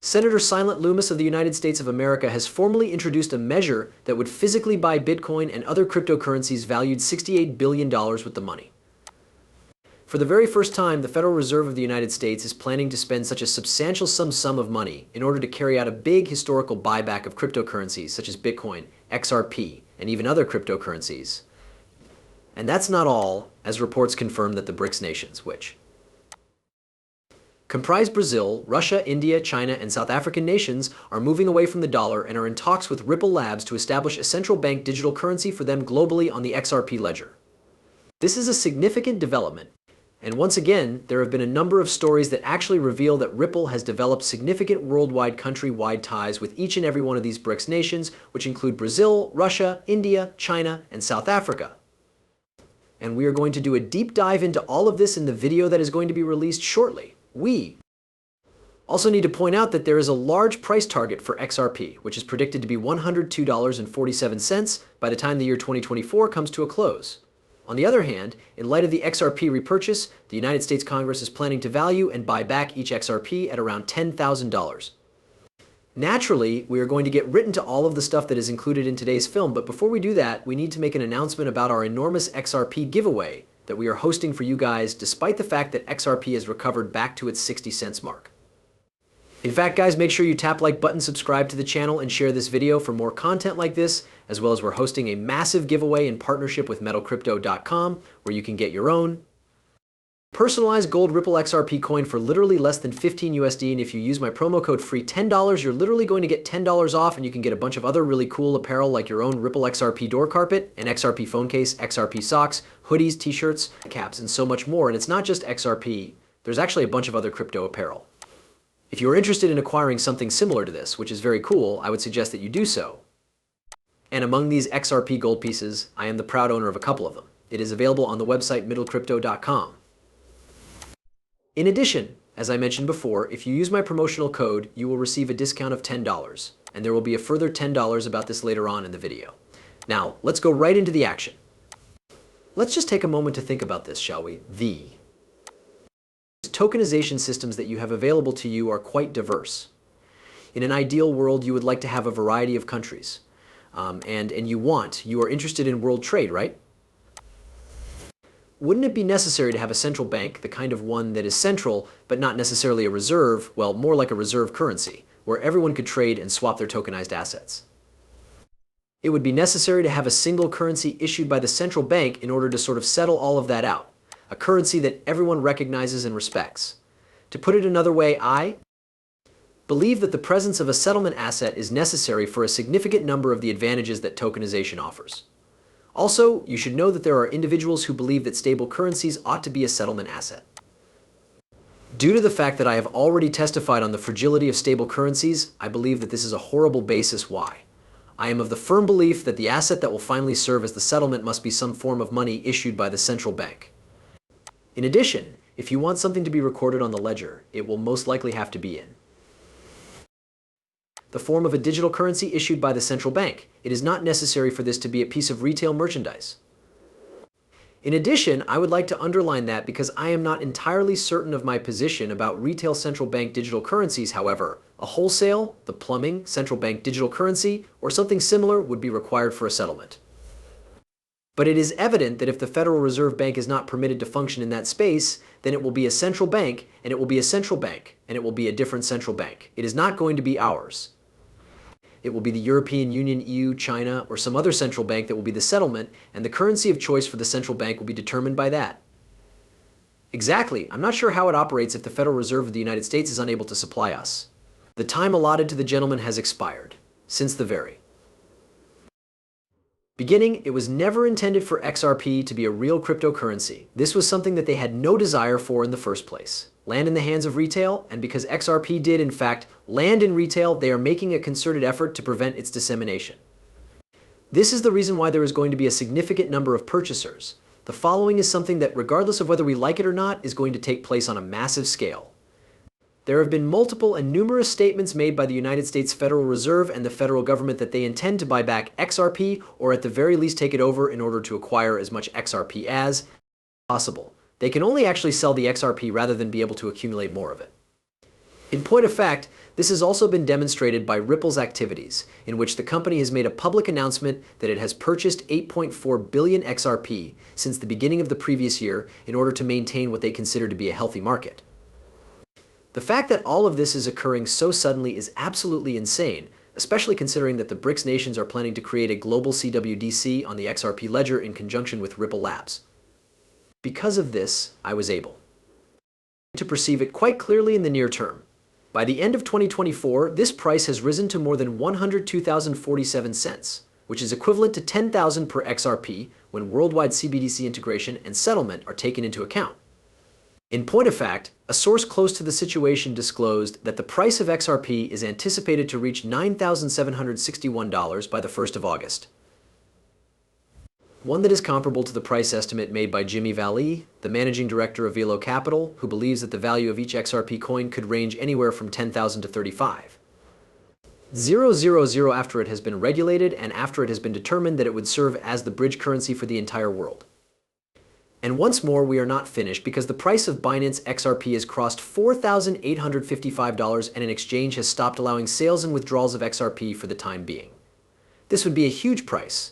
Senator Silent Loomis of the United States of America has formally introduced a measure that would physically buy Bitcoin and other cryptocurrencies valued $68 billion with the money. For the very first time, the Federal Reserve of the United States is planning to spend such a substantial sum of money in order to carry out a big historical buyback of cryptocurrencies such as Bitcoin, XRP, and even other cryptocurrencies. And that's not all, as reports confirm that the BRICS nations, which comprise Brazil, Russia, India, China, and South African nations, are moving away from the dollar and are in talks with Ripple Labs to establish a central bank digital currency for them globally on the XRP ledger. This is a significant development. And once again, there have been a number of stories that actually reveal that Ripple has developed significant worldwide country-wide ties with each and every one of these BRICS nations, which include Brazil, Russia, India, China, and South Africa. And we are going to do a deep dive into all of this in the video that is going to be released shortly. We also need to point out that there is a large price target for XRP, which is predicted to be $102.47 by the time the year 2024 comes to a close. On the other hand, in light of the XRP repurchase, the United States Congress is planning to value and buy back each XRP at around $10,000. Naturally, we are going to get written to all of the stuff that is included in today's film, but before we do that, we need to make an announcement about our enormous XRP giveaway that we are hosting for you guys, despite the fact that XRP has recovered back to its 60 cents mark. In fact, guys, make sure you tap like button, subscribe to the channel, and share this video for more content like this, as well as we're hosting a massive giveaway in partnership with metalcrypto.com, where you can get your own personalized gold Ripple XRP coin for literally less than 15 USD, and if you use my promo code free $10, you're literally going to get $10 off, and you can get a bunch of other really cool apparel like your own Ripple XRP door carpet, an XRP phone case, XRP socks, hoodies, t-shirts, caps, and so much more. And it's not just XRP, there's actually a bunch of other crypto apparel. If you are interested in acquiring something similar to this, which is very cool, I would suggest that you do so. And among these XRP gold pieces, I am the proud owner of a couple of them. It is available on the website metalcrypto.com. In addition, as I mentioned before, if you use my promotional code, you will receive a discount of $10, and there will be a further $10 about this later on in the video. Now, let's go right into the action. Let's just take a moment to think about this, shall we? The tokenization systems that you have available to you are quite diverse. In an ideal world, you would like to have a variety of countries. And you are interested in world trade, right? Wouldn't it be necessary to have a central bank, the kind of one that is central, but not necessarily a reserve, well, more like a reserve currency, where everyone could trade and swap their tokenized assets? It would be necessary to have a single currency issued by the central bank in order to sort of settle all of that out. A currency that everyone recognizes and respects. To put it another way, I believe that the presence of a settlement asset is necessary for a significant number of the advantages that tokenization offers. Also, you should know that there are individuals who believe that stable currencies ought to be a settlement asset. Due to the fact that I have already testified on the fragility of stable currencies, I believe that this is a horrible basis why. I am of the firm belief that the asset that will finally serve as the settlement must be some form of money issued by the central bank. In addition, if you want something to be recorded on the ledger, it will most likely have to be in the form of a digital currency issued by the central bank. It is not necessary for this to be a piece of retail merchandise. In addition, I would like to underline that because I am not entirely certain of my position about retail central bank digital currencies, however, a wholesale, the plumbing, central bank digital currency, or something similar would be required for a settlement. But it is evident that if the Federal Reserve Bank is not permitted to function in that space, then it will be a central bank, and it will be a central bank, and it will be a different central bank. It is not going to be ours. It will be the European Union, EU, China, or some other central bank that will be the settlement, and the currency of choice for the central bank will be determined by that. Exactly. I'm not sure how it operates if the Federal Reserve of the United States is unable to supply us. The time allotted to the gentleman has expired, since the very beginning. It was never intended for XRP to be a real cryptocurrency. This was something that they had no desire for in the first place. Land in the hands of retail, and because XRP did, in fact, land in retail, they are making a concerted effort to prevent its dissemination. This is the reason why there is going to be a significant number of purchasers. The following is something that, regardless of whether we like it or not, is going to take place on a massive scale. There have been multiple and numerous statements made by the United States Federal Reserve and the federal government that they intend to buy back XRP, or at the very least take it over in order to acquire as much XRP as possible. They can only actually sell the XRP rather than be able to accumulate more of it. In point of fact, This has also been demonstrated by Ripple's activities, in which the company has made a public announcement that it has purchased 8.4 billion XRP since the beginning of the previous year in order to maintain what they consider to be a healthy market. The fact that all of this is occurring so suddenly is absolutely insane, especially considering that the BRICS nations are planning to create a global CWDC on the XRP ledger in conjunction with Ripple Labs. Because of this, I was able to perceive it quite clearly in the near term. By the end of 2024, this price has risen to more than 102,047 cents, which is equivalent to 10,000 per XRP when worldwide CBDC integration and settlement are taken into account. In point of fact, a source close to the situation disclosed that the price of XRP is anticipated to reach $9,761 by the 1st of August. One that is comparable to the price estimate made by Jimmy Vallee, the managing director of Velo Capital, who believes that the value of each XRP coin could range anywhere from 10,000 to 35,000 after it has been regulated and after it has been determined that it would serve as the bridge currency for the entire world. And once more, we are not finished because the price of Binance XRP has crossed $4,855 and an exchange has stopped allowing sales and withdrawals of XRP for the time being. This would be a huge price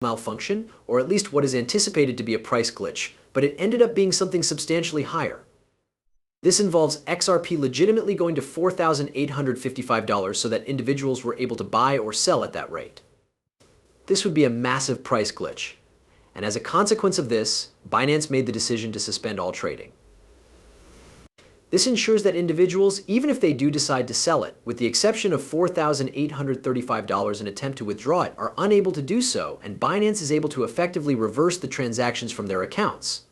malfunction, or at least what is anticipated to be a price glitch, but it ended up being something substantially higher. This involves XRP legitimately going to $4,855 so that individuals were able to buy or sell at that rate. This would be a massive price glitch. And as a consequence of this, Binance made the decision to suspend all trading. This ensures that individuals, even if they do decide to sell it, with the exception of $4,835 and attempt to withdraw it, are unable to do so, and Binance is able to effectively reverse the transactions from their accounts.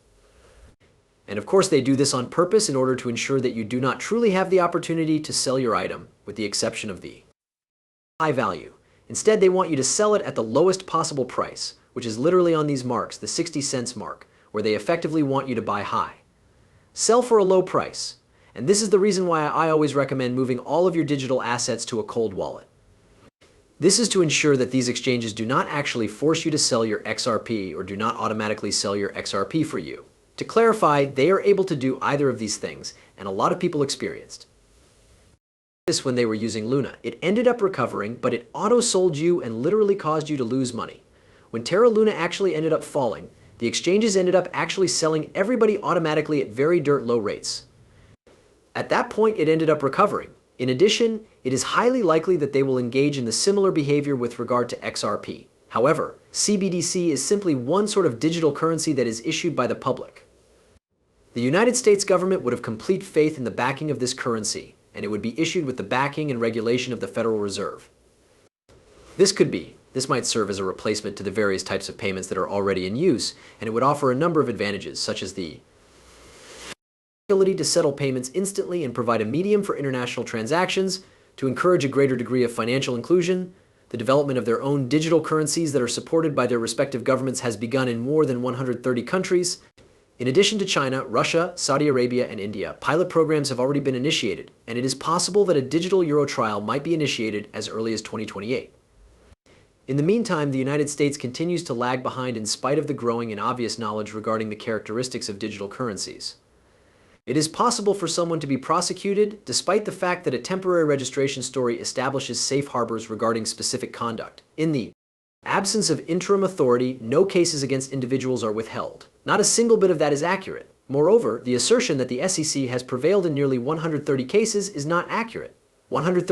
And of course, they do this on purpose in order to ensure that you do not truly have the opportunity to sell your item, with the exception of the high value. Instead, they want you to sell it at the lowest possible price, which is literally on these marks, the 60 cents mark, where they effectively want you to buy high. Sell for a low price. And this is the reason why I always recommend moving all of your digital assets to a cold wallet. This is to ensure that these exchanges do not actually force you to sell your XRP or do not automatically sell your XRP for you. To clarify, they are able to do either of these things, and a lot of people experienced this when they were using Luna. It ended up recovering, but it auto-sold you and literally caused you to lose money. When Terra Luna actually ended up falling, the exchanges ended up actually selling everybody automatically at very dirt low rates. At that point, it ended up recovering. In addition, it is highly likely that they will engage in the similar behavior with regard to XRP. However, CBDC is simply one sort of digital currency that is issued by the public. The United States government would have complete faith in the backing of this currency, and it would be issued with the backing and regulation of the Federal Reserve. This might serve as a replacement to the various types of payments that are already in use, and it would offer a number of advantages, such as the ability to settle payments instantly and provide a medium for international transactions, to encourage a greater degree of financial inclusion. The development of their own digital currencies that are supported by their respective governments has begun in more than 130 countries. In addition to China, Russia, Saudi Arabia, and India, pilot programs have already been initiated, and it is possible that a digital euro trial might be initiated as early as 2028. In the meantime, the United States continues to lag behind in spite of the growing and obvious knowledge regarding the characteristics of digital currencies. It is possible for someone to be prosecuted despite the fact that a temporary registration story establishes safe harbors regarding specific conduct. In the absence of interim authority, no cases against individuals are withheld. Not a single bit of that is accurate. Moreover, the assertion that the SEC has prevailed in nearly 130 cases is not accurate. 130